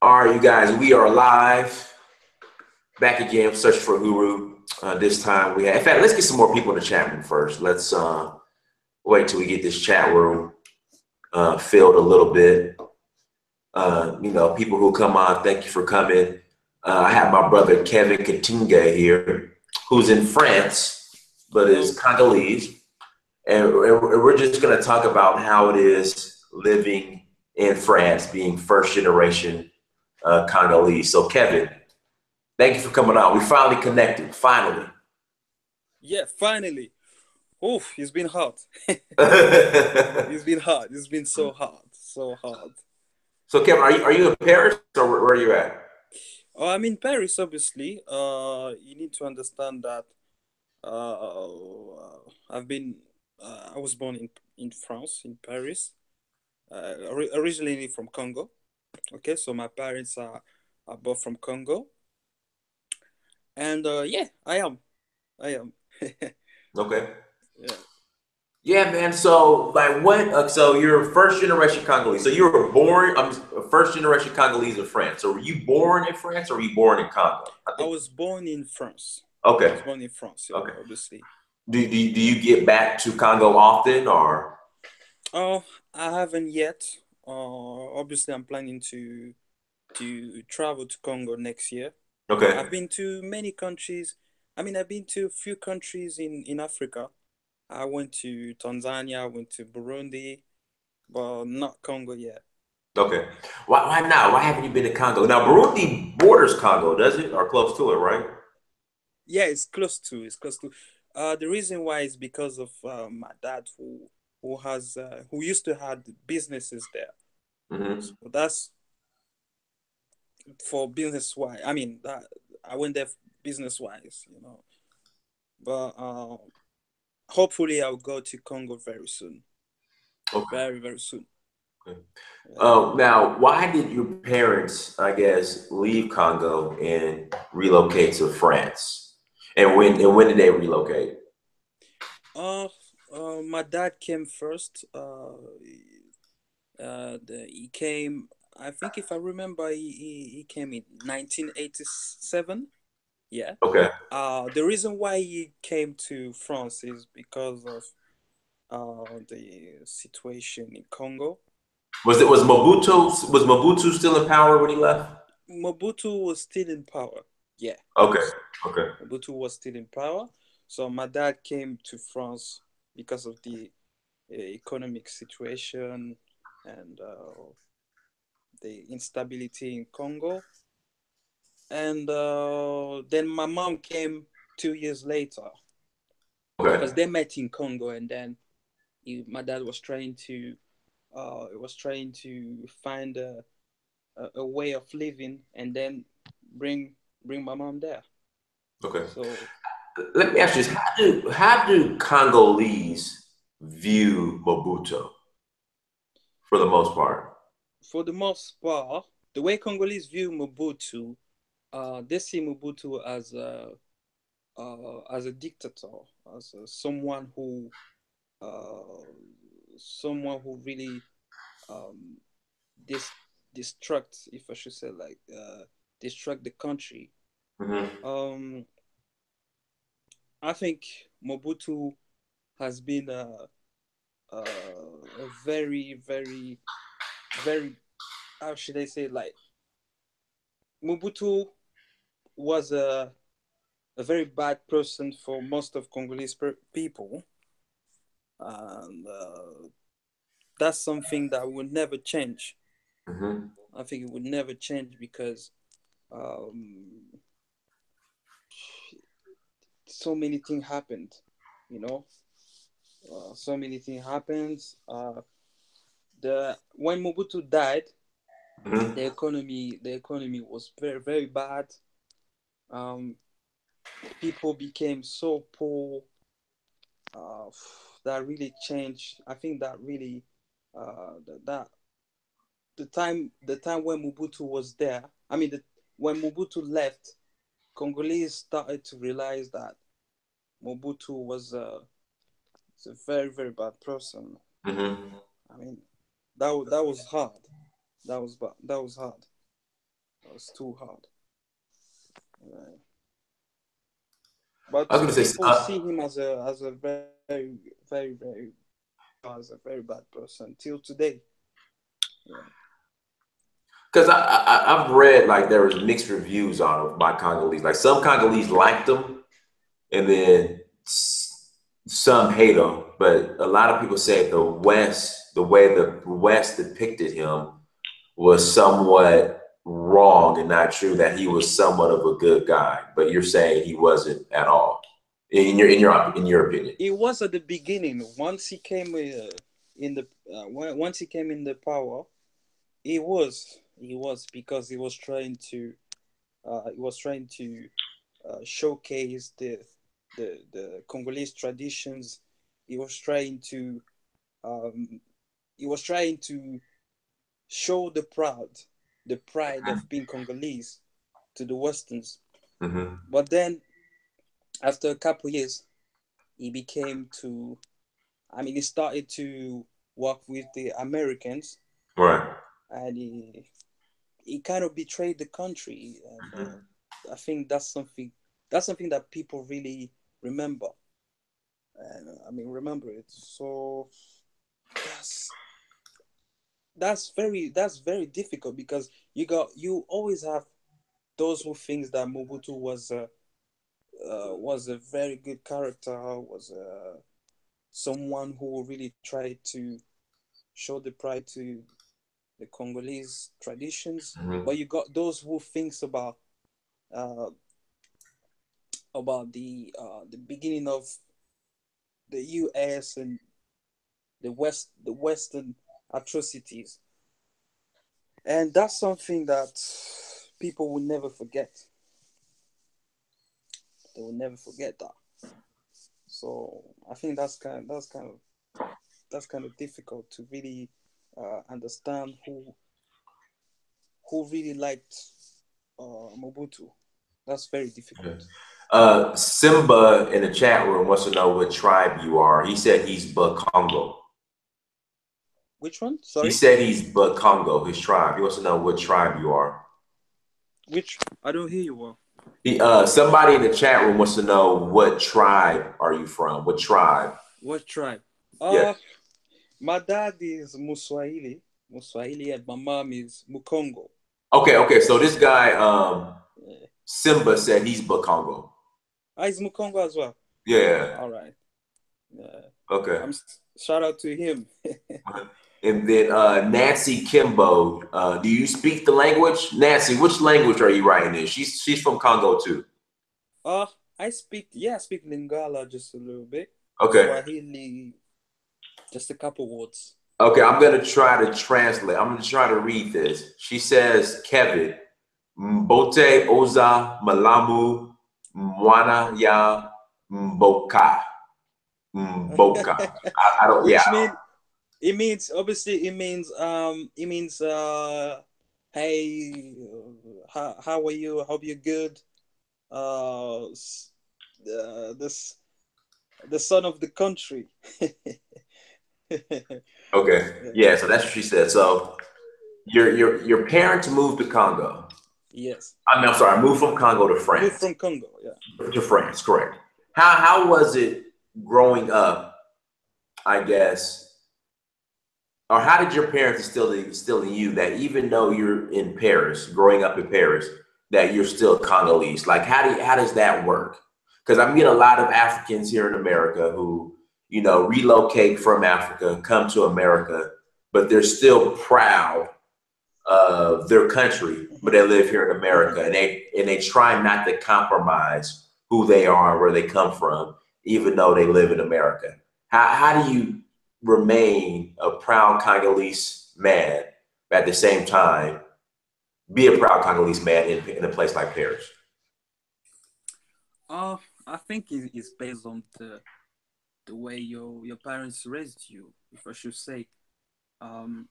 All right, you guys, we are live back again. Search for Guru. This time we have. In fact, let's get some more people in the chat room first. Let's wait till we get this chat room filled a little bit. People who come on, thank you for coming. I have my brother Kevin Kitenge here, who's in France, but is Hello. Congolese, and we're just going to talk about how it is living in France, being first generation Congolese. So, Kevin, thank you for coming on. We finally connected. Finally. Yeah, finally. Oof, it's been hard. It's been hard. It's been so hard. So hard. So, Kevin, are you in Paris or where are you at? Oh, I'm in Paris, obviously. You need to understand that I've been I was born in France, in Paris. Originally from Congo. Okay, so my parents are both from Congo. And yeah, I am. I am. Okay. Yeah. Yeah, man. So, like, what? So, you're first generation Congolese. So, you were born. I'm first generation Congolese in France. So, were you born in France or were you born in Congo? I I think. was born in France. I Okay. was born in France, yeah, Okay. obviously. Do you get back to Congo often or? Oh, I haven't yet. Obviously, I'm planning to travel to Congo next year. Okay. I've been to many countries. I mean, I've been to a few countries in Africa. I went to Tanzania, I went to Burundi, but not Congo yet. Okay. Why not? Why haven't you been to Congo? Now, Burundi borders Congo, does it? Or close to it, right? Yeah, it's close to. It's close to. The reason why is because of my dad, who used to have businesses there. Hmm. So that's for business wise. I mean, that I went there business wise. But hopefully, I'll go to Congo very soon. Okay. Very, very soon. Okay. Yeah. Now, why did your parents, I guess, leave Congo and relocate to France? And when did they relocate? Uh, my dad came first. He came. I think if I remember, he came in 1987. Yeah. Okay. The reason why he came to France is because of the situation in Congo. Was Mobutu still in power when he left? Mobutu was still in power. Yeah, Okay. Okay. Mobutu was still in power. So my dad came to France because of the economic situation and the instability in Congo. And then my mom came 2 years later Okay. because they met in Congo, and then my dad was trying to find a way of living, and then bring bring my mom there. Okay. So Let me ask you this: how do Congolese view Mobutu for the most part? for the most part, the way Congolese view Mobutu, they see Mobutu as a dictator, as someone who really um, dis- destruct, if I should say, like destruct the country. Hmm. Um, I think Mobutu has been a very, very, very, how should I say, like Mobutu was a very bad person for most of Congolese people, and that's something that would never change. Hmm. I think it would never change because um, so many things happened, you know. So many things happened. The When Mobutu died, Hmm. the economy was very, very bad. Um, People became so poor. Uh, that really changed. I think that really that the time when Mobutu was there. I mean, when Mobutu left, Congolese started to realize that Mobutu was a very, very bad person. Hmm. I mean, that was hard. That was hard. It was too hard. Right. I was But gonna say, people see him as a very as a very bad person till today. Yeah. because I've read like there was mixed reviews on him by Congolese. Like some Congolese liked him, and then some hate him. But a lot of people say the way the West depicted him was somewhat wrong and not true. That he was somewhat of a good guy, but you're saying he wasn't at all, in your opinion. It was at the beginning. Once he came in the once he came in the power, he was because he was trying to showcase the Congolese traditions. He was trying to um, he was trying to show the pride of being Congolese to the Westerns. Hmm. But then after a couple years, he became to he started to work with the Americans, Right. and he kind of betrayed the country, and I think that's something that people really remember, and remember it. So that's that's very difficult because you always have those who thinks that Mobutu was a very good character, was someone who really tried to show the pride to the Congolese traditions. Hmm. But you got those who thinks uh, about the beginning of the U.S. and the Western atrocities, and that's something that people will never forget. They will never forget that. So I think that's kind of difficult to really understand who really liked Mobutu. That's very difficult. Simba in the chat room wants to know what tribe you are. He said he's Bakongo. Which one? He Sorry. said he's Bakongo, his tribe. He wants to know what tribe you are. Which I don't hear you well. Somebody in the chat room wants to know what tribe are you from? What tribe? What tribe? Yes. My dad is Muswahili, and my mom is Mukongo. Okay. So this guy, Yeah. Simba said he's Bakongo. He's Mukongo as well. Yeah. All right. Yeah. Okay. Shout out to him. And then Nancy Kimbo, do you speak the language? Nancy, which language are you writing in? She's from Congo too. Uh, I speak Lingala just a little bit. Okay. Swahili, just a couple words. Okay, I'm gonna try to translate. I'm gonna try to read this. She says, Kevin, Mbote Oza Malamu Mwana ya Mboka. Mboka. I don't, yeah. Which it means hey, how are you? I hope you're good. This the son of the country. Okay. Yeah, so that's what she said. So your parents moved to Congo. Yes. I'm sorry, moved from Congo to Moved France. from Congo, yeah. To France, correct. How was it growing up, I guess, or how did your parents instill in you that even though you're in Paris, growing up in Paris, that you're still Congolese? Like how does that work? Because I meet a lot of Africans here in America who, relocate from Africa, come to America, but they're still proud of their country, but Mm-hmm. they live here in Mm-hmm. America, and they try not to compromise who they are and where they come from, even though they live in America. How do you remain a proud Congolese man, but at the same time be a proud Congolese man in a place like Paris? Uh, I think it's based on the way your parents raised you, if I should say. Um,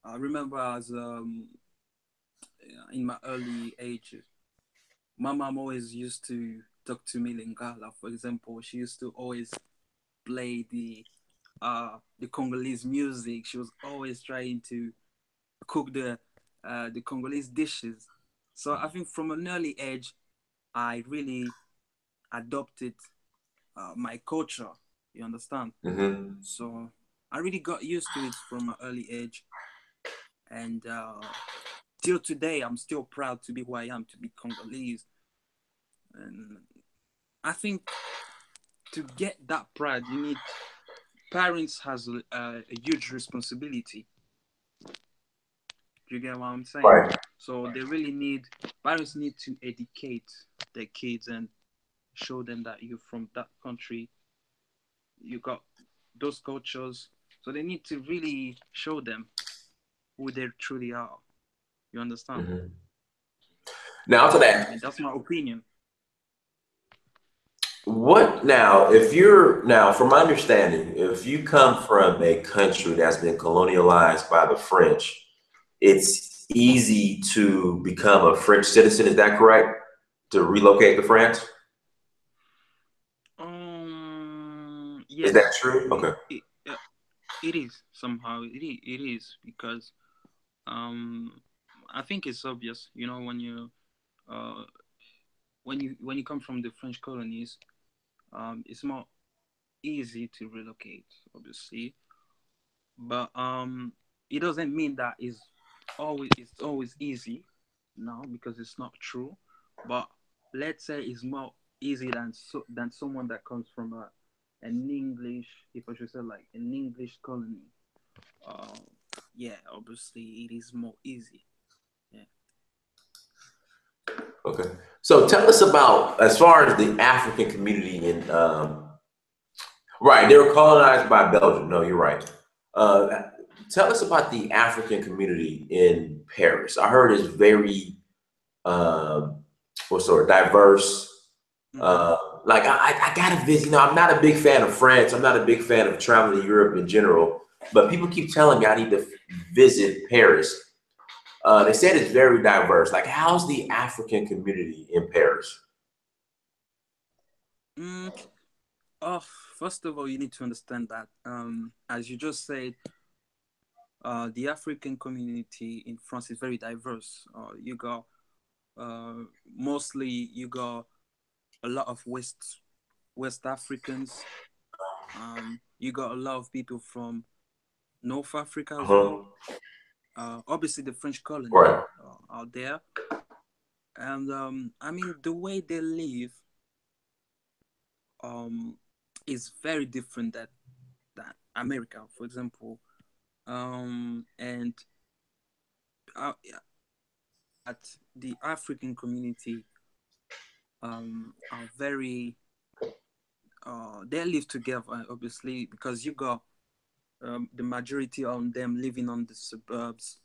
I remember as in my early age, my mom always used to talk to me Lingala. For example, she used to always play the Congolese music. She was always trying to cook the Congolese dishes. So I think from an early age, I really adopted my culture. You understand? Mm-hmm. So I really got used to it from an early age, and till today, I'm still proud to be who I am, to be Congolese. And I think to get that pride, you need parents has a huge responsibility. Do you get what I'm saying? Right. So they really need parents need to educate their kids and show them that you're from that country, you got those cultures. So they need to really show them who they truly are. You understand? Mm-hmm. Now to I mean, that, that's my opinion. what now? If you're now, from my understanding, if you come from a country that's been colonialized by the French, it's easy to become a French citizen. Is that correct? To relocate to France? Is that Yes, true? it Okay. it, uh, it is somehow it is because um I think it's obvious. You know, uh when you come from the French colonies, it's more easy to relocate, obviously, but it doesn't mean that it's always easy. No, because it's not true. But let's say it's more easy than someone that comes from an English, if I should say like an English colony. Uh, yeah, obviously it is more easy. Yeah. Okay. So tell us about, as far as the African community in, right, they were colonized by Belgium. No, you're right. Uh, Tell us about the African community in Paris. I heard it's very, um, what's the word, diverse. Mm-hmm. Uh, like I gotta visit. You know, I'm not a big fan of France. I'm not a big fan of traveling to Europe in general. But people keep telling me I need to visit Paris. They said it's very diverse. Like, how's the African community in Paris? Mm, oh, first of all, you need to understand that, as you just said, the African community in France is very diverse. You got mostly you got a lot of West Africans. You got a lot of people from North Africa as Uh-huh. well. Obviously, the French colony Right. out there, and I mean the way they live um, is very different than America, for example. And yeah, at the African community are very they live together, obviously, because you got the majority of them living on the suburbs,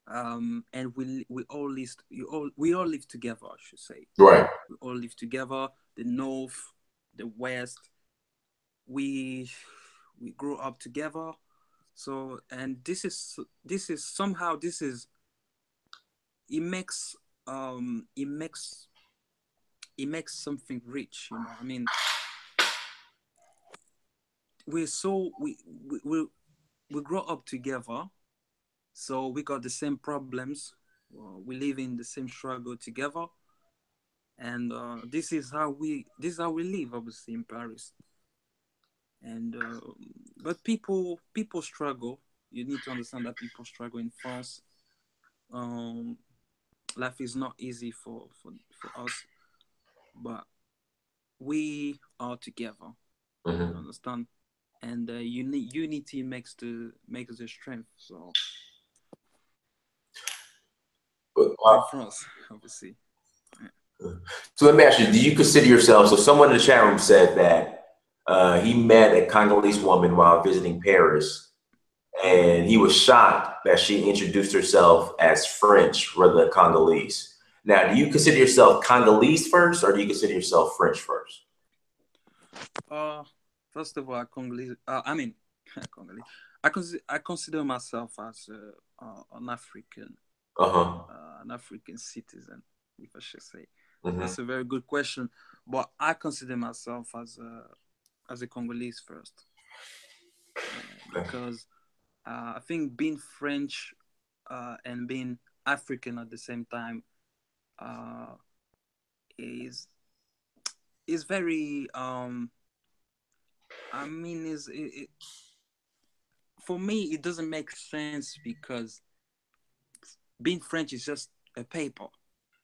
and we all live together, I should say. Right. We all live together. The north, the west, we we grew up together. So, and this is somehow this is it makes um it makes it makes something rich. You know, I mean, we're so we grow up together, so we got the same problems. We live in the same struggle together, and this is how we live, obviously, in Paris. And but people struggle. You need to understand that people struggle in France. Um, Life is not easy for us, but we are together. You Hmm. understand? And unity makes the strength. So in France, obviously. Yeah. So let me ask you: do you consider yourself? So someone in the chat room said that he met a Congolese woman while visiting Paris, Mm-hmm. and he was shocked that she introduced herself as French rather than Congolese. Now, do you consider yourself Congolese first, or do you consider yourself French first? Uh, First of all, Congolese. I mean, Congolese. I consider myself as Uh huh. an African citizen, if I should say. Hmm. That's a very good question, but I consider myself as a Congolese first, because I think being French and being African at the same time, uh, is is very I mean for me it doesn't make sense because being French is just a paper.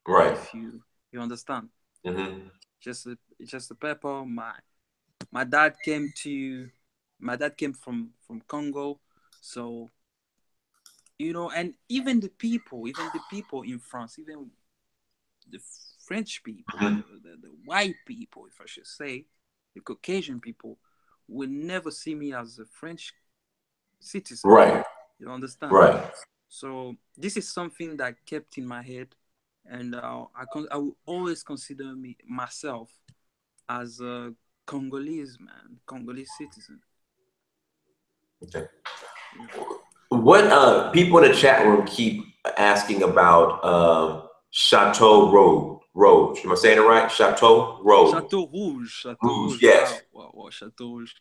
Right. If you understand, Mm-hmm. it's just a paper. My dad came to my dad came from Congo, so and even the people in France, even the French people, Mm-hmm. the white people, if I should say, the Caucasian people, will never see me as a French citizen. Right. You understand? Right. So this is something that kept in my head, and I will always consider myself as a Congolese man, Congolese citizen. Okay. Yeah. What people in the chat room keep asking about Chateau Road. Road. Am I saying it right? Chateau Road. Chateau Rouge. Rouge. Yes. Wow, wow, wow, Chateau Rouge.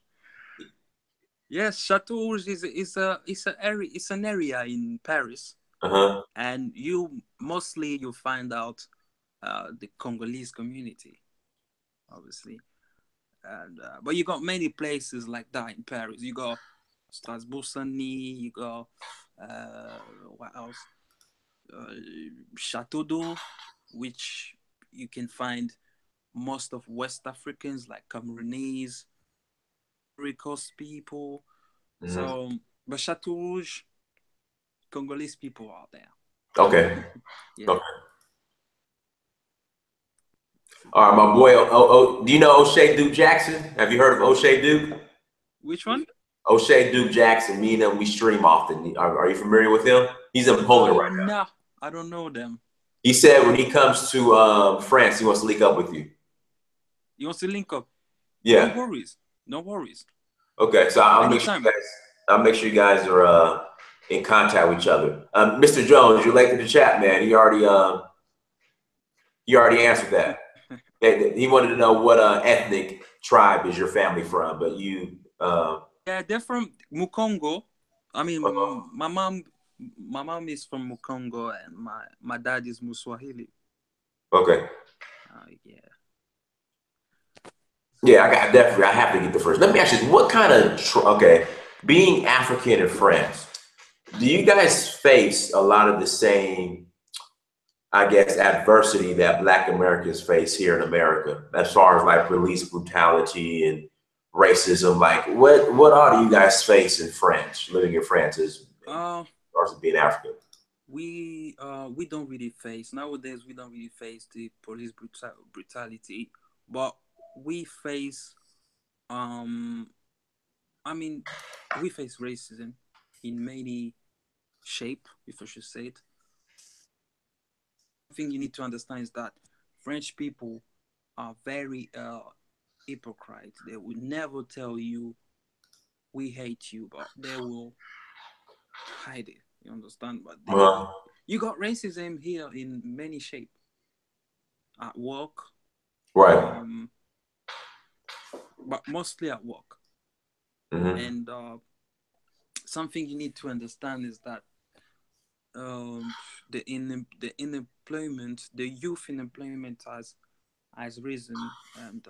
Yes, Chateau Rouge is an area in Paris, Uh-huh. and you'll find out the Congolese community, obviously, and but you got many places like that in Paris. You got Strasbourg Saint-Denis. You got uh, what else? Uh, Chateau d'Eau, which you can find most of West Africans like Cameroonese, Ivory Coast people. Hmm. So, but Chateau Rouge, Congolese people are there. Okay. Yeah. Okay. All right, my boy. Do you know O'Shea Duke Jackson? Have you heard of O'Shea Duke? Which one? O'Shea Duke Jackson. Me and him, we stream often. Are you familiar with him? He's in Poland right now. No, I don't know them. He said when he comes to France, he wants to link up with you. You want to link up? No Yeah. worries. No worries. Okay. So I'll make sure you Anytime. guys. I'll make sure you guys are in contact with each other. Mr. Jones, you're late to the chat, man. He already answered that. He wanted to know what ethnic tribe is your family from, but you. Yeah, they're from Mukongo. I Uh, mean, my mom is from Mukongo, and my dad is Muswahili. okay. Yeah. Yeah, I got definitely. I have to get the first. Let me ask you, what kind of okay, being African in France, do you guys face a lot of the same, I guess, adversity that Black Americans face here in America, as far as like police brutality and racism? Like, what all do you guys face in France, living in France, as Uh, far as being African? we don't really face nowadays. We don't really face the police brutality, but we face um. I mean, we face racism in many shape, if I should say it. The thing you need to understand is that French people are very hypocrite. They will never tell you we hate you, but they will hide it. You understand? But Uh, you got racism here in many shape at work, right. um, but mostly at work. Hmm. And something you need to understand is that the unemployment, the youth unemployment has risen, and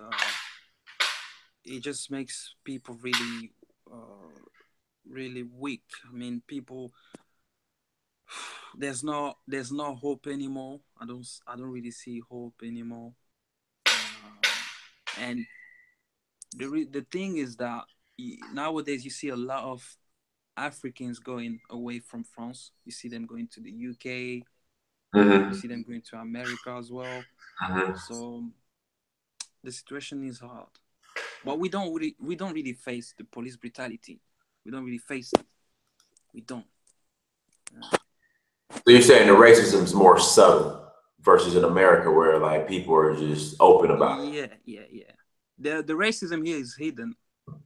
it just makes people really weak. I mean, people there's no hope anymore. I don't really see hope anymore. And the thing is that nowadays you see a lot of Africans going away from France. You see them going to the UK. You Hmm. see them going to America as well. Hmm. So the situation is hard. But we don't really face the police brutality. We don't really face it. We don't. So you're saying the racism is more subtle versus in America, where like people are just open about it. Yeah, yeah, yeah. The racism here is hidden,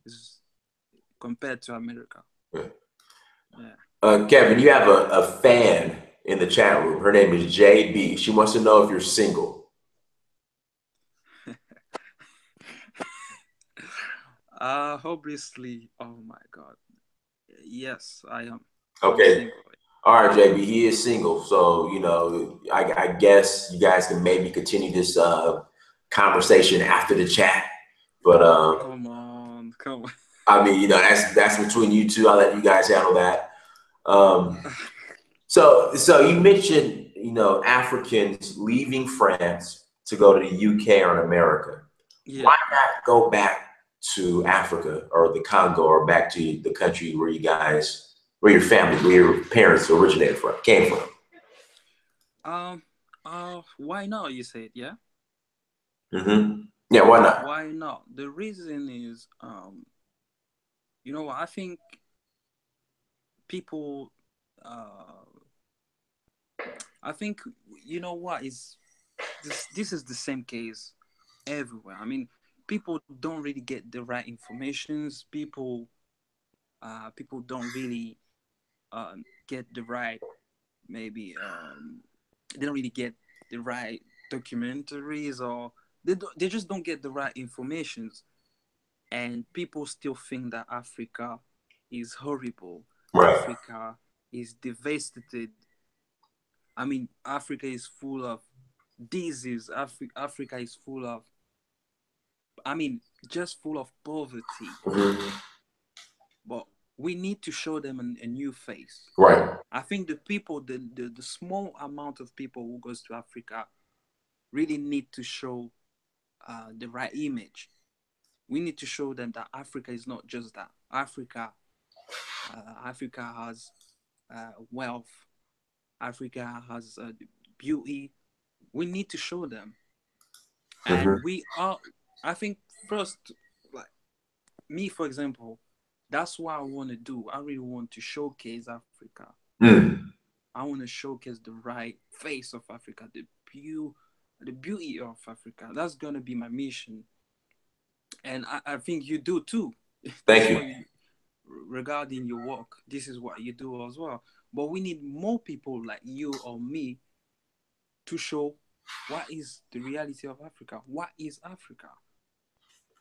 is compared to America. Yeah. Yeah. Kevin, you have a fan in the chat room. Her name is JB. She wants to know if you're single. Obviously. Oh my God. Yes, I am. I'm Okay. single. All right, JB, he is single, so I guess you guys can maybe continue this conversation after the chat. But Come on, come I mean, that's between you two. I'll let you guys handle that. Um, on. so you mentioned Africans leaving France to go to the UK or in America. Yeah. Why not go back to Africa or the Congo or back to the country where your family, where your parents originated from, came from? Um. Why not? You said, yeah. Yeah, why not? Why not? The reason is, you know what? I think people. Uh, I think you know what is this. This is the same case everywhere. I mean, people don't really get the right informations. People don't really get the right maybe they don't really get the right documentaries, or they just don't get the right informations, and people still think that Africa is horrible. Right. Africa is devastated. I mean, Africa is full of disease. Africa is full of, I mean, just full of poverty. Mhm. But we need to show them a new face. Right. I think the people, the small amount of people who goes to Africa really need to show the right image. We need to show them that Africa is not just that. Africa has wealth. Africa has beauty. We need to show them, and Hmm. we are. I think first, like me, for example, that's what I want to do. I really want to showcase Africa. Mm. I want to showcase the right face of Africa, the beauty of Africa. That's gonna be my mission, and I think you do too. This Thank is you. what you, regarding your work. This is what you do as well. But we need more people like you or me to show what is the reality of Africa. What is Africa?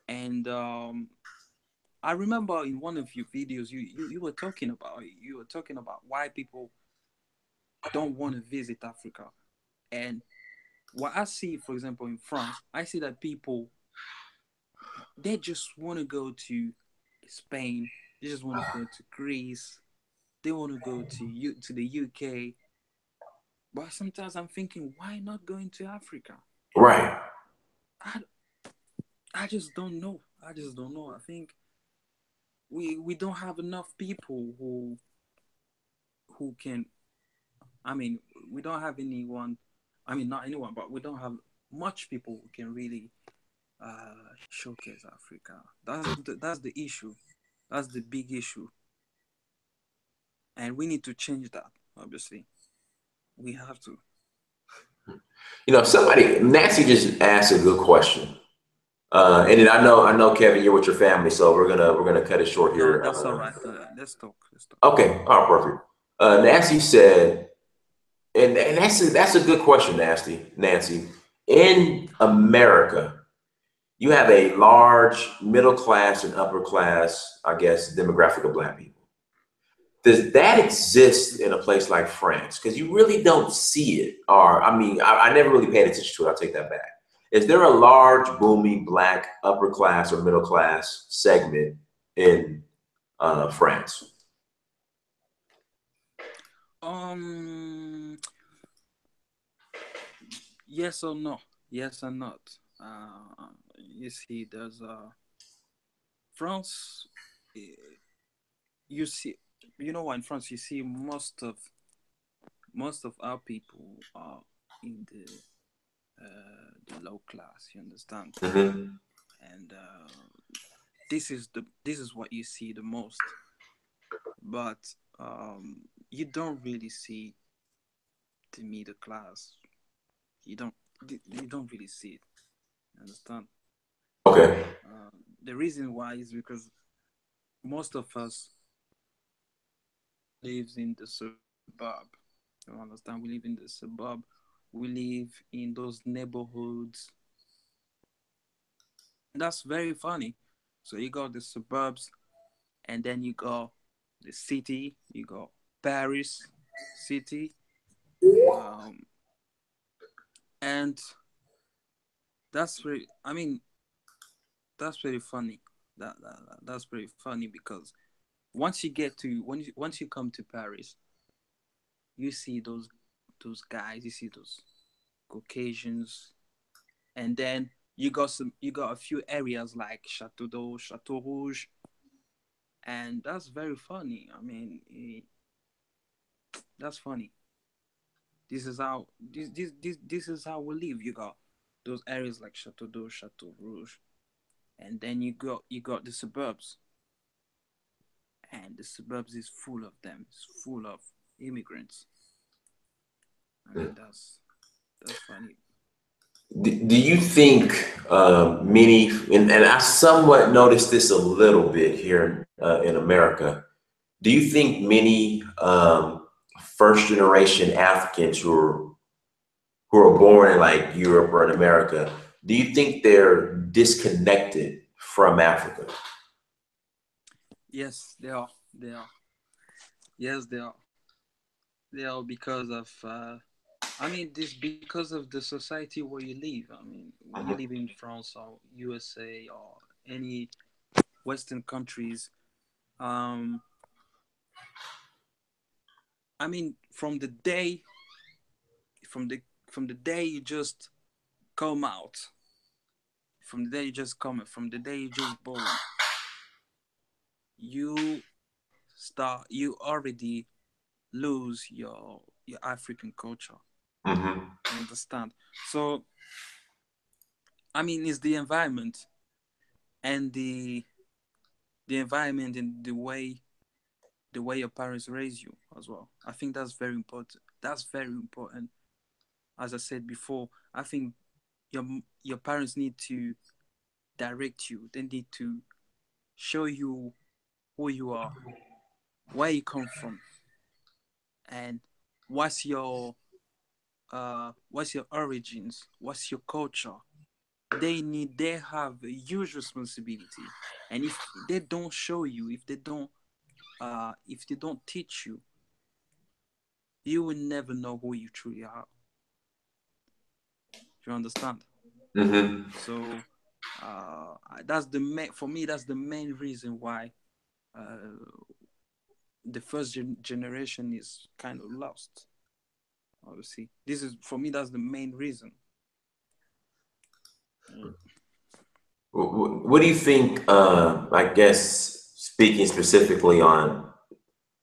And I remember in one of your videos, you were talking about why people don't want to visit Africa. And what I see, for example, in France, I see that people they just want to go to Spain, they just want to go to Greece, they want to go to the UK. But sometimes I'm thinking, why not going to Africa? Right. I, I just don't know. I just don't know. I think we don't have enough people who can. I mean, we don't have anyone. I mean, not anyone, but we don't have much people who can really showcase Africa. That's the issue. That's the big issue, and we need to change that. Obviously, we have to. Somebody Nancy just asked a good question. And then I know Kevin, you're with your family, so we're gonna cut it short No, here. that's all right. Let's talk. Let's talk. Okay, all right, perfect. Nancy said, and that's a good question, Nancy. In America, you have a large middle class and upper class, I guess, demographic of Black people. Does that exist in a place like France? Because you really don't see it. Or, I mean, I never really paid attention to it. I'll take that back. Is there a large, booming Black upper class or middle class segment in France? Um, yes or no? Yes or not? You see, there's France. You see, you know, in France, you see most of our people are in the low class. You understand? Hmm. And this is what you see the most. But you don't really see the middle class. You don't you don't really see it. Understand? Okay. The reason why is because most of us lives in the suburb. You understand? We live in the suburb. We live in those neighborhoods. That's very funny. So you got the suburbs, and then you go the city. You go Paris. city, um, and that's very. I mean, that's very funny. That's very funny because once you come to Paris, you see those guys, you see those Caucasians, and then you got a few areas like Chateau d'Eau, Chateau Rouge, and that's very funny. I mean, that's funny. This is how we live. You got those areas like Chateau d'Eau, Chateau Rouge, and then you got the suburbs, and the suburbs is full of them. It's full of immigrants. I mean, that's funny. Do you think many, and I somewhat noticed this a little bit here in America, do you think many first generation Africans who are born in like Europe or in America, do you think they're disconnected from Africa? Yes, they are. They are. Yes, they are. They are because of. I mean, this because of the society where you live. I mean, when you live in France or USA or any Western countries, um, I mean, from the from the day you just come out, from the day you just come, from the day you just born, you you already lose your African culture. Hmm. You understand? So I mean, it's and the environment and the way your parents raise you as well. I think that's very important. That's very important. As I said before, I think your your parents need to direct you. They need to show you who you are, where you come from, and what's your what's your origins, what's your culture. They have a huge responsibility, and if they don't show you, if they don't teach you, you will never know who you truly are. You understand? Hmm. So that's the main for me. That's the main reason why uh, the first generation is kind of lost. Obviously, this is for me. That's the main reason. Mm. What do you think? I guess speaking specifically on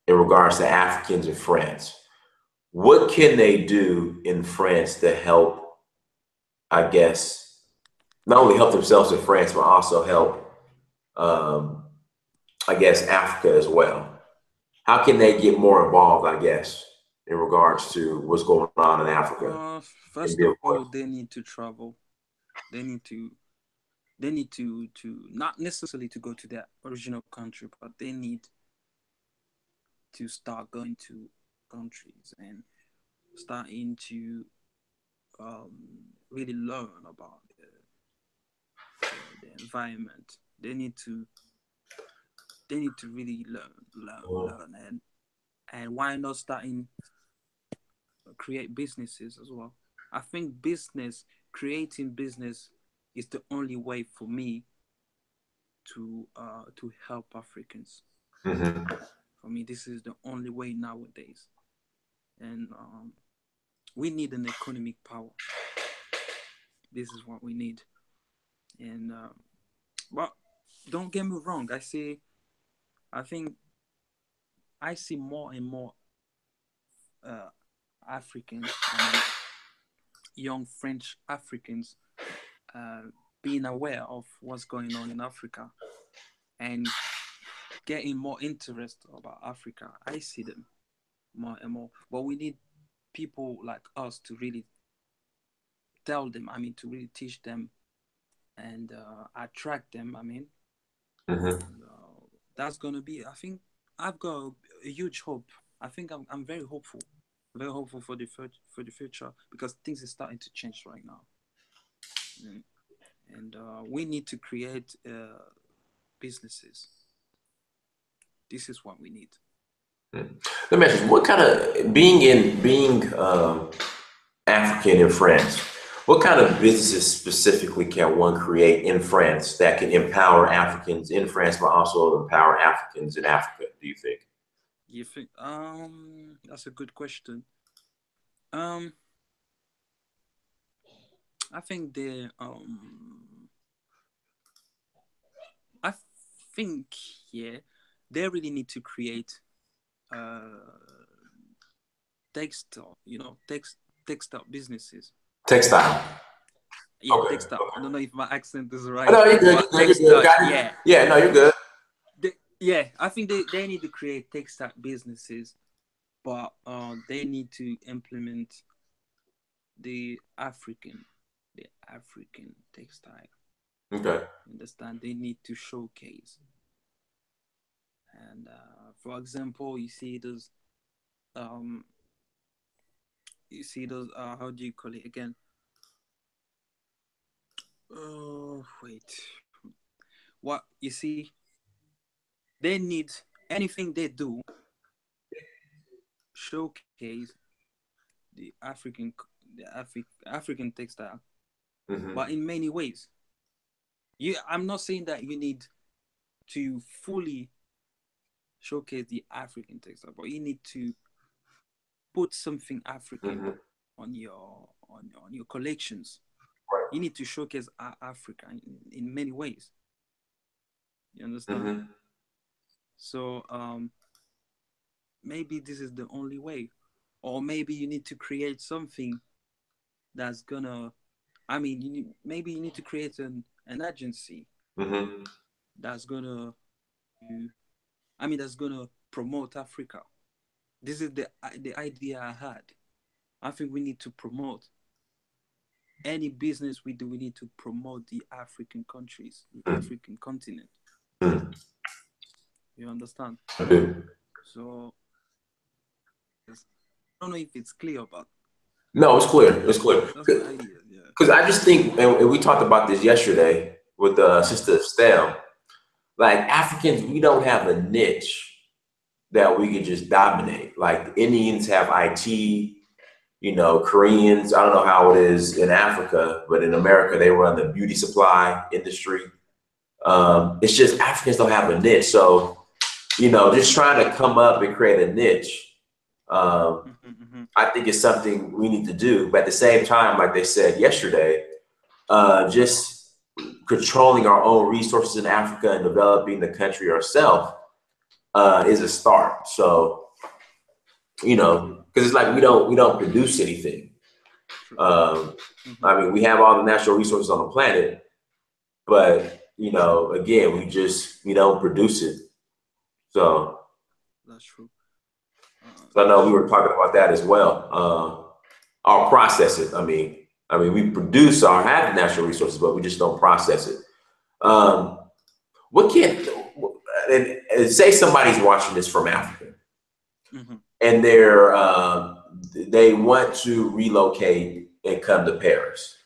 in regards to Africans in France, what can they do in France to help? I guess not only help themselves in France, but also help, um, I guess, Africa as well. How can they get more involved? I guess in regards to what's going on in Africa and First be a of all, voice. they need to travel. They need to they need to not necessarily to go to their original country, but they need to start going to countries and starting to really learn about the environment. They need to really learn, and why not starting create businesses as well. I think creating business is the only way for me to help Africans. Hmm. For me, this is the only way nowadays, and we need an economic power. This is what we need, and but don't get me wrong. I think I see more and more uh, Africans. I mean, young French Africans uh, being aware of what's going on in Africa and getting more interest about Africa. I see them more and more. But we need people like us to really tell them, I mean, to really teach them and attract them, I mean. Hmm. And that's going to be, I think, I've got a huge hope. I think I'm very hopeful for for the future because things are starting to change right now. Mm. And we need to create businesses. This is what we need. Hmm. Let me ask you, what kind of being African in France? What kind of businesses specifically can one create in France that can empower Africans in France, but also empower Africans in Africa? Do you think? You think? That's a good question. Um, I think I think yeah, they really need to create uh textile, textile businesses. Textile. Yeah, Okay. textile. I don't know if my accent is Oh, right, no, you're good. but You're good. You're good. textile. Got it. Yeah, Yeah. No, you're good. yeah. I think they need to create textile businesses, but they need to implement the African, the African textile. Okay. Understand? They need to showcase. And for example, um, you see those. How do you call it again? Oh, wait. What you see? They need anything they do showcase the African textile, Hmm. but in many ways. I'm not saying that you need to fully showcase the African textile, but you need to put something African Hmm. on your collections. Right. You need to showcase Africa in many ways. You understand? Hmm. So maybe this is the only way, or maybe you need to create something that's gonna. I mean, maybe you need to create an agency Hmm. that's gonna. I mean, that's gonna promote Africa. This is the idea I had. I think we need to promote any business we do. We need to promote the African countries, the African continent. Hmm. You understand? I do. So yes, I don't know if it's clear, but No, it's clear. It's that's clear. that's the idea. Yeah. Because I just think, and we talked about this yesterday with Sister Estelle. Like Africans, we don't have a niche that we could just dominate. Like the Indians have IT, Koreans. I don't know how it is in Africa, but in America, they run the beauty supply industry. It's just Africans don't have a niche. So, just trying to come up and create a niche, Mm-hmm. I think it's something we need to do. But at the same time, like they said yesterday, just controlling our own resources in Africa and developing the country ourselves is a start. So, because it's like we don't produce anything. True. Um, Mm-hmm. I mean, we have all the natural resources on the planet, but again, we don't produce it. So, That's true. so I That's know we true. were talking about that as well. I'll process it. I mean, we produce our have the natural resources, but we just don't process it. Um, what can and say somebody's watching this from Africa Mm-hmm. and they want to relocate and come to Paris.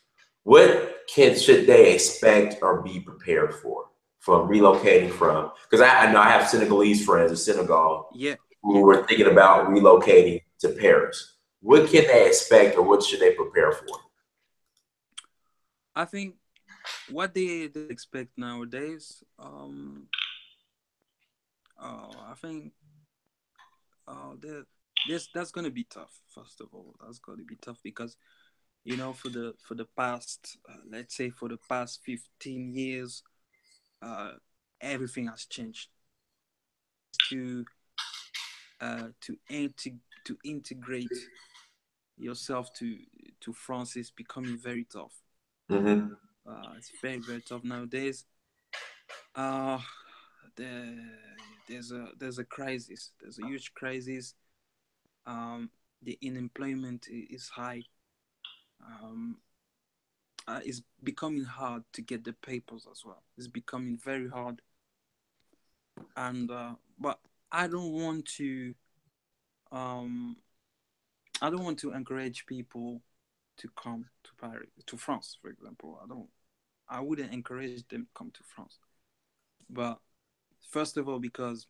What should they expect or be prepared for from relocating from? Because I know I have Senegalese friends in Senegal Yeah. who Yeah. were thinking about relocating to Paris. What can they expect or what should they prepare for? I think what they expect nowadays. I think the this that's gonna be tough. First of all, that's gonna be tough because for the past let's say for the past 15 years, uh, everything has changed. To uh to to integrate yourself to France is becoming very tough. Hmm. It's very tough nowadays. Uh, the, there's a crisis. There's a huge crisis. The unemployment is high. Um, it's becoming hard to get the papers as well. It's becoming very hard, and but I don't want to um I don't want to encourage people to come to Paris, to France, for example. I wouldn't encourage them to come to France. But first of all, because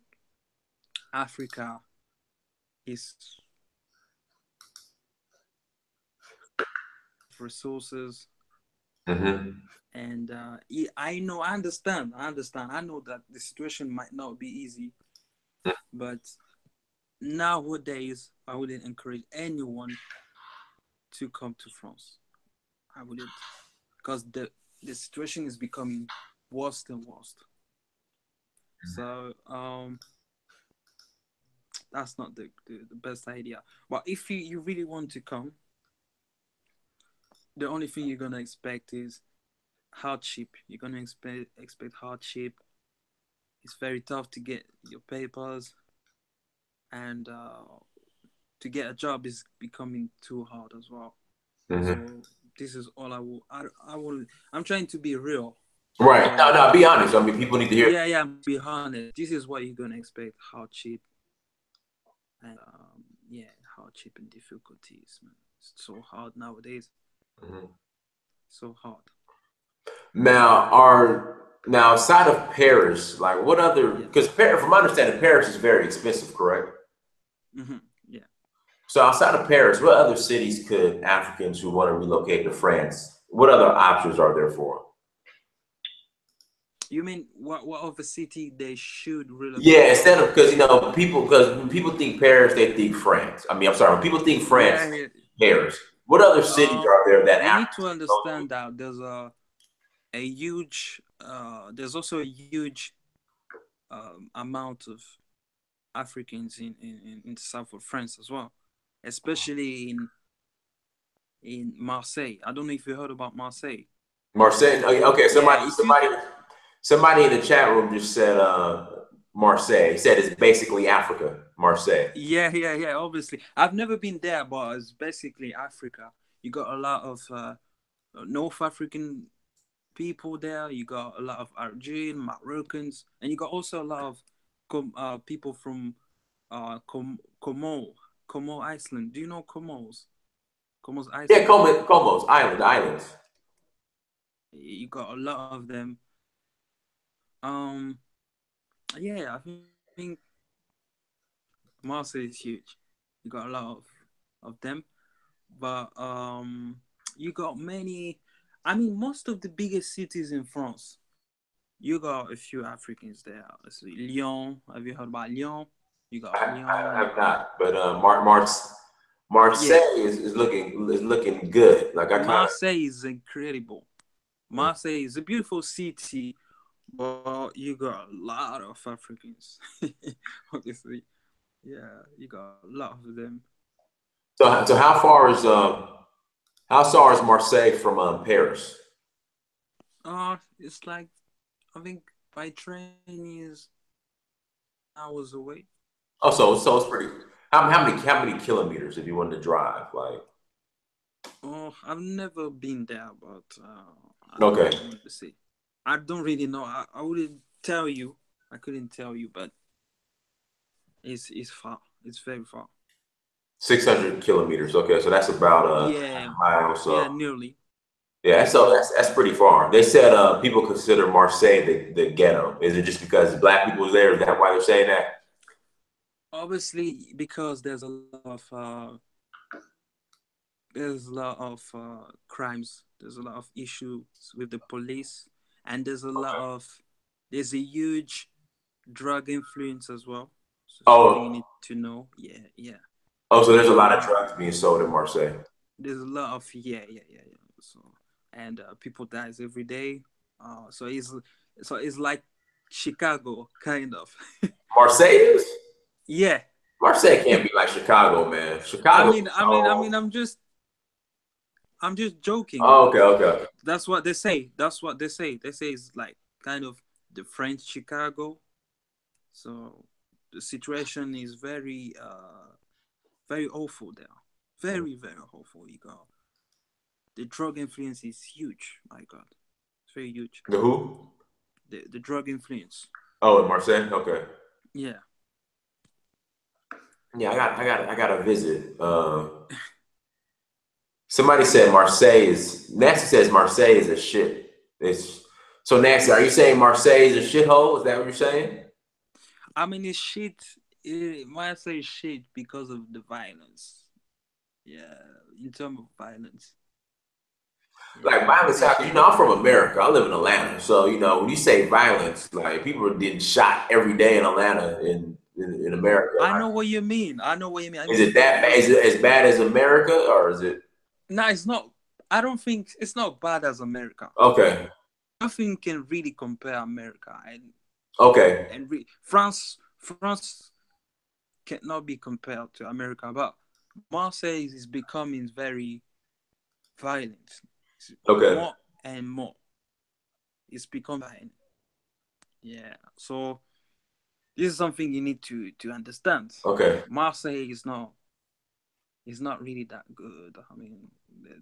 Africa, is resources. Mm-hmm. And I know, I understand. I know that the situation might not be easy, but nowadays I wouldn't encourage anyone to come to France. I wouldn't, because the situation is becoming worse and worse. So that's not the best idea. But if you really want to come, the only thing you're gonna expect is hardship. You're gonna expect hardship. It's very tough to get your papers, and to get a job is becoming too hard as well. Mm-hmm. So this is all I will. I will. I'm trying to be real. Right. No, So no, be honest. I mean, people need to hear. yeah, I'm be honest. This is what you're gonna expect: hardship and yeah, hardship and difficulties, man. It's so hard nowadays. Mhm. So hard. Now outside of Paris, like what other? Yeah. Because from my understanding, Paris is very expensive, correct? Yeah. So outside of Paris, what other cities could Africans who want to relocate to France? What other options are there for 'em? You mean what of a city they should relocate Yeah, from? instead of because when people think Paris, they think France. I mean, I'm sorry, when people think France, Yeah, they yeah. think Paris. What other cities are there that You need to Africans can go understand that there's a huge there's also a huge amount of Africans in the south of France as well, especially in Marseille. I don't know if you heard about Marseille. to? Marseille. Okay, Yeah, if you somebody in the chat room just said Marseille. He said it's basically Africa. Marseille. yeah. Obviously, I've never been there, but it's basically Africa. You got a lot of North African people there. You got a lot of Algerian, Moroccans, and you got also a lot of people from Como Iceland. Do you know Como's Yeah, Iceland? Como's Island, the islands. You got a lot of them. Um, yeah, I think Marseille is huge. You got a lot of them, but you got many. I mean, most of the biggest cities in France, you got a few Africans there. Let's see, Lyon. Have you heard about Lyon? You got I Lyon. have not, but Yeah, Marseille is looking good. Like I kind of Marseille is incredible. Marseille is a beautiful city, but you got a lot of Africans. Obviously, yeah, you got a lot of them. so how far is Marseille from Paris? It's like I think by train is hours away. Oh, so it's pretty. How many kilometers if you wanted to drive? Like Oh, I've never been there, but okay, I want to say I don't really know. I wouldn't tell you. I couldn't tell you, but it's far. It's very far. 600 kilometers. Okay, so that's about a Yeah, mile. So yeah, nearly, yeah, so nearly. that's pretty far. They said people consider Marseille the ghetto. Is it just because black people was there? Is that why they're saying that? Obviously, because there's a lot of crimes. There's a lot of issues with the police, and Okay. there's a huge drug influence as well. So something you Oh, need to know. Yeah. so there's a lot of Um, drugs being sold in Marseille. there's a lot of yeah. So and people dies every day. So it's like Chicago kind of. Marseille is? Yeah. Marseille can't be like Chicago, man. I Chicago mean, is I mean, I so. mean, I'm just joking, Oh, but okay, okay. that's what they say. That's what they say. They say it's like kind of the French Chicago. So the situation is very awful there. Very awful. You got the drug influence is huge. My God, it's very huge. The who? The drug influence. Oh, in Marseille. Okay. Yeah. Yeah, I got to visit. Somebody said Marseille is. Nancy says Marseille is a shit. It's so Nancy. Are you saying Marseille is a shithole? Is that what you're saying? I mean, it's shit. Marseille is shit because of the violence. Yeah, in terms of violence. Yeah, Like violence Marseille is happens. shit. I'm from America. I live in Atlanta, so when you say violence, like people are getting shot every day in Atlanta in America. I know what you mean. I know what you mean. I Is mean it that bad? Is it as bad as America, or is it no, it's not. I don't think it's not bad as America. okay? Nothing can really compare America Okay, France cannot be compared to America. But Marseille is becoming very violent. okay, More and more. It's become violent. Yeah. So this is something you need to understand. okay. Marseille is not really that good. I mean,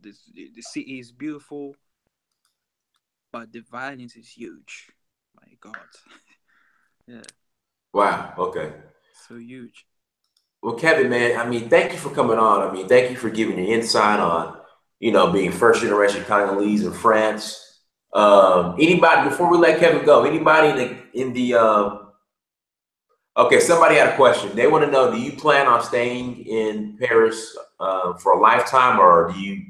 the city is beautiful, but the violence is huge. My God. Yeah. Wow. Okay. So huge. Well, Kevin, man, thank you for coming on. Thank you for giving your insight on, being first generation Congolese in France. Anybody before we let Kevin go? Anybody okay, somebody had a question. They want to know: do you plan on staying in Paris for a lifetime, or do you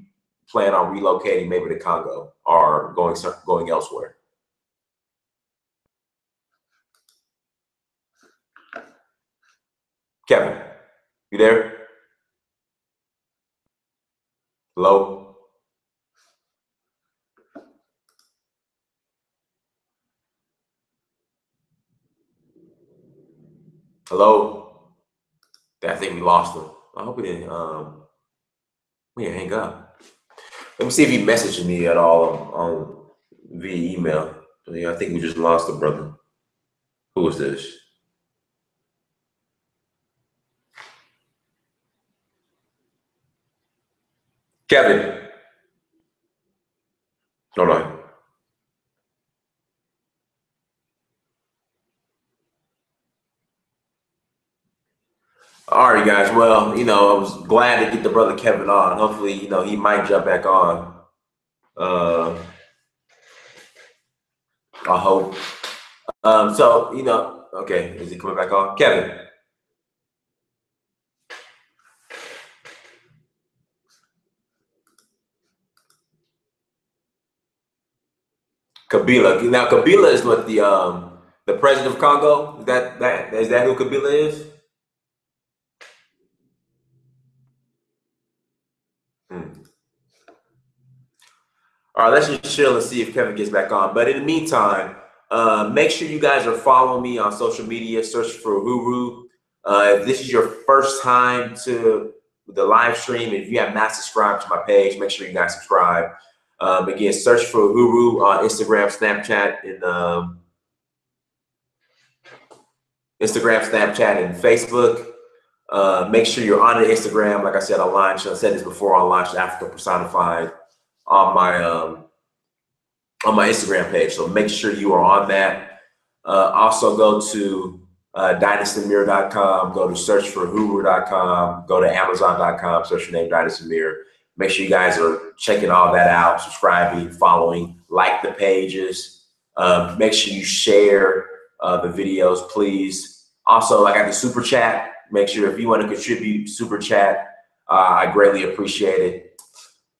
plan on relocating maybe to Congo or going elsewhere? Kevin, you there? Hello? Hello? I think we lost him. I hope he didn't. We didn't hang up. Let me see if he messaged me at all on via email. Yeah, I think we just lost the brother. Who is this? Kevin. Hold on. All right, guys. Well, I was glad to get the brother Kevin on. Hopefully, he might jump back on. Uh, I hope. So, okay, is he coming back on? Kevin. Kabila. Now, Kabila is what the president of Congo. Is that who Kabila is? Hmm. All right, let's just chill and see if Kevin gets back on. But in the meantime, make sure you guys are following me on social media. Search for Huru. If this is your first time to the live stream, if you have not subscribed to my page, make sure you guys subscribe. Again, search for Huru on Instagram, Snapchat, and Facebook. Make sure you're on the Instagram. Like I said, I said this before. I launched Africa Personified on my Instagram page. So make sure you are on that. Also go to dynastymir.com, go to searchforhuru.com, go to amazon.com, search your name, Dynastymir. Make sure you guys are checking all that out, subscribing, following, like the pages. Make sure you share the videos, please. Also, I got the super chat. Make sure if you want to contribute, super chat. I greatly appreciate it.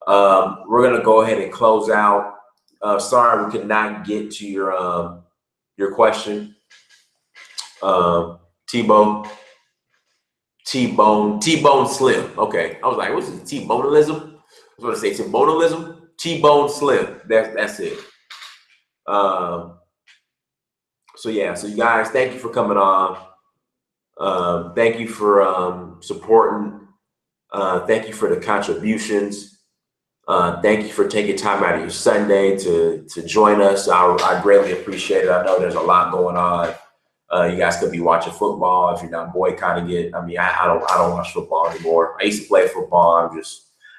We're going to go ahead and close out. Sorry, we could not get to your question. T-Bone Slim. Okay, I was like, what's it? T-Bonealism? I was going to say T-Bonealism. T-Bone Slim. That's it. So yeah, so you guys, thank you for coming on. Thank you for supporting. Thank you for the contributions. Thank you for taking time out of your Sunday to join us. I greatly appreciate it. I know there's a lot going on. You guys could be watching football if you're not boycotting it. I don't watch football anymore. I used to play football.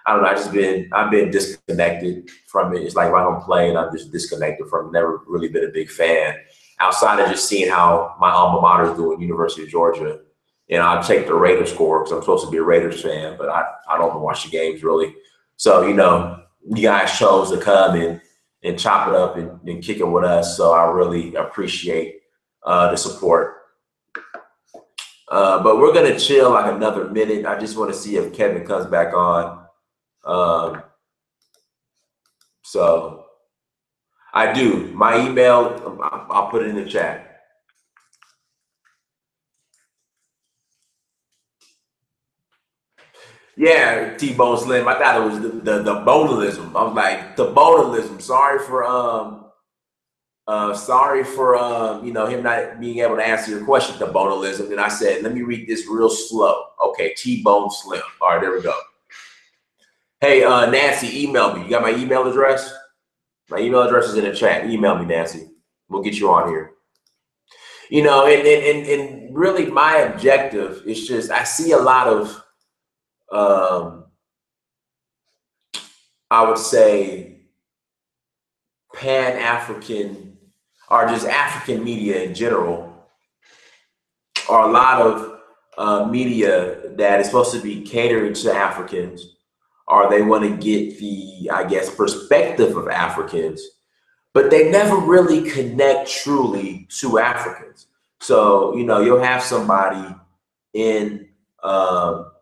I don't know. I've been disconnected from it. It's like if I don't play and I'm just disconnected from it. Never really been a big fan outside of just seeing how my alma mater is doing, University of Georgia. And I take the Raiders score because I'm supposed to be a Raiders fan, but I don't watch the games really. So, you guys chose to come and chop it up and kick it with us. So I really appreciate the support. But we're gonna chill like another minute. I just want to see if Kevin comes back on. So I do. My email, I'll put it in the chat. Yeah, T-Bone Slim. I thought it was the bonalism. I was like, the bonalism. Sorry for him not being able to answer your question, the bonalism. And I said, let me read this real slow. Okay, T-Bone Slim. All right, there we go. Hey, Nancy, email me. You got my email address? My email address is in the chat. Email me, Nancy. We'll get you on here. And really my objective is just, I see a lot of, I would say, Pan-African or just African media in general, or a lot of media that is supposed to be catering to Africans, or they want to get the, I guess, perspective of Africans, but they never really connect truly to Africans. So, you'll have somebody in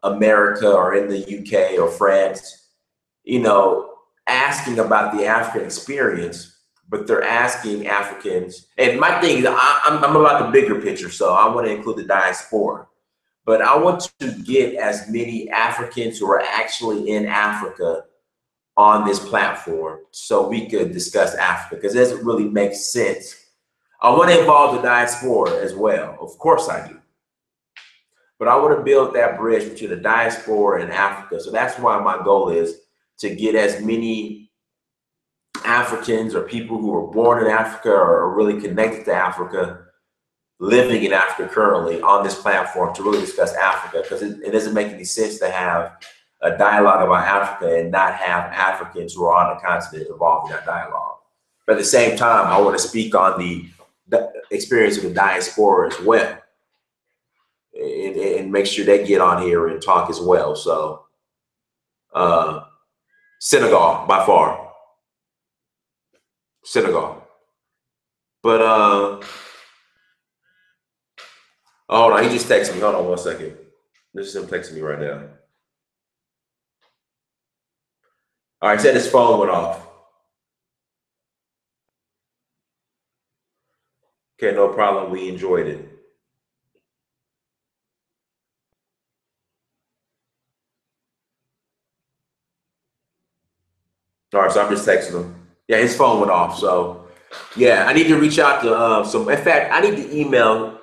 America or in the UK or France, asking about the African experience, but they're asking Africans. And my thing is, I'm about the bigger picture, so I want to include the diaspora. But I want to get as many Africans who are actually in Africa on this platform so we could discuss Africa, because it doesn't really make sense. I want to involve the diaspora as well. Of course I do. But I want to build that bridge between the diaspora and Africa. So that's why my goal is to get as many Africans or people who were born in Africa or are really connected to Africa, living in Africa currently, on this platform to really discuss Africa, because it doesn't make any sense to have a dialogue about Africa and not have Africans who are on the continent involved in that dialogue. But at the same time, I want to speak on the experience of the diaspora as well, and make sure they get on here and talk as well. So Senegal, by far. Senegal. But hold on, he just texted me. Hold on 1 second. This is him texting me right now. All right, said his phone went off. Okay, no problem. We enjoyed it. All right, so I'm just texting him. Yeah, his phone went off. So yeah, I need to reach out to some. In fact, I need to email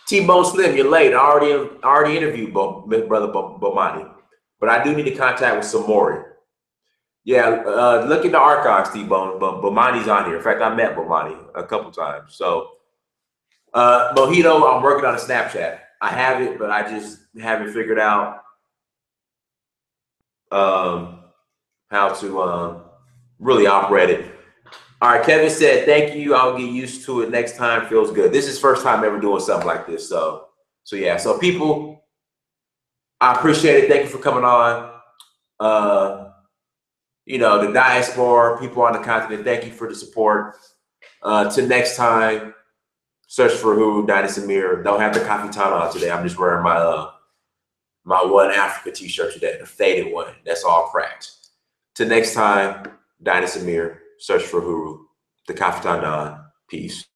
T-Bone Slim. You're late. I already interviewed brother Bomani, but I do need to contact with Samori. Yeah, look at the archives, T-Bone. But Bomani's on here. In fact, I met Bomani a couple times. So Mojito, I'm working on a Snapchat. I have it, but I just haven't figured out how to really operate it. All right, Kevin said, thank you. I'll get used to it next time. Feels good. This is first time ever doing something like this. So yeah. So people, I appreciate it. Thank you for coming on. The diaspora, people on the continent, thank you for the support. Till next time, search for who, Dinah Samir. Don't have the coffee time on today. I'm just wearing my my One Africa t-shirt today, the faded one. That's all cracked. Till next time, Dinah Samir, search for Huru, the Kaftan Don. Peace.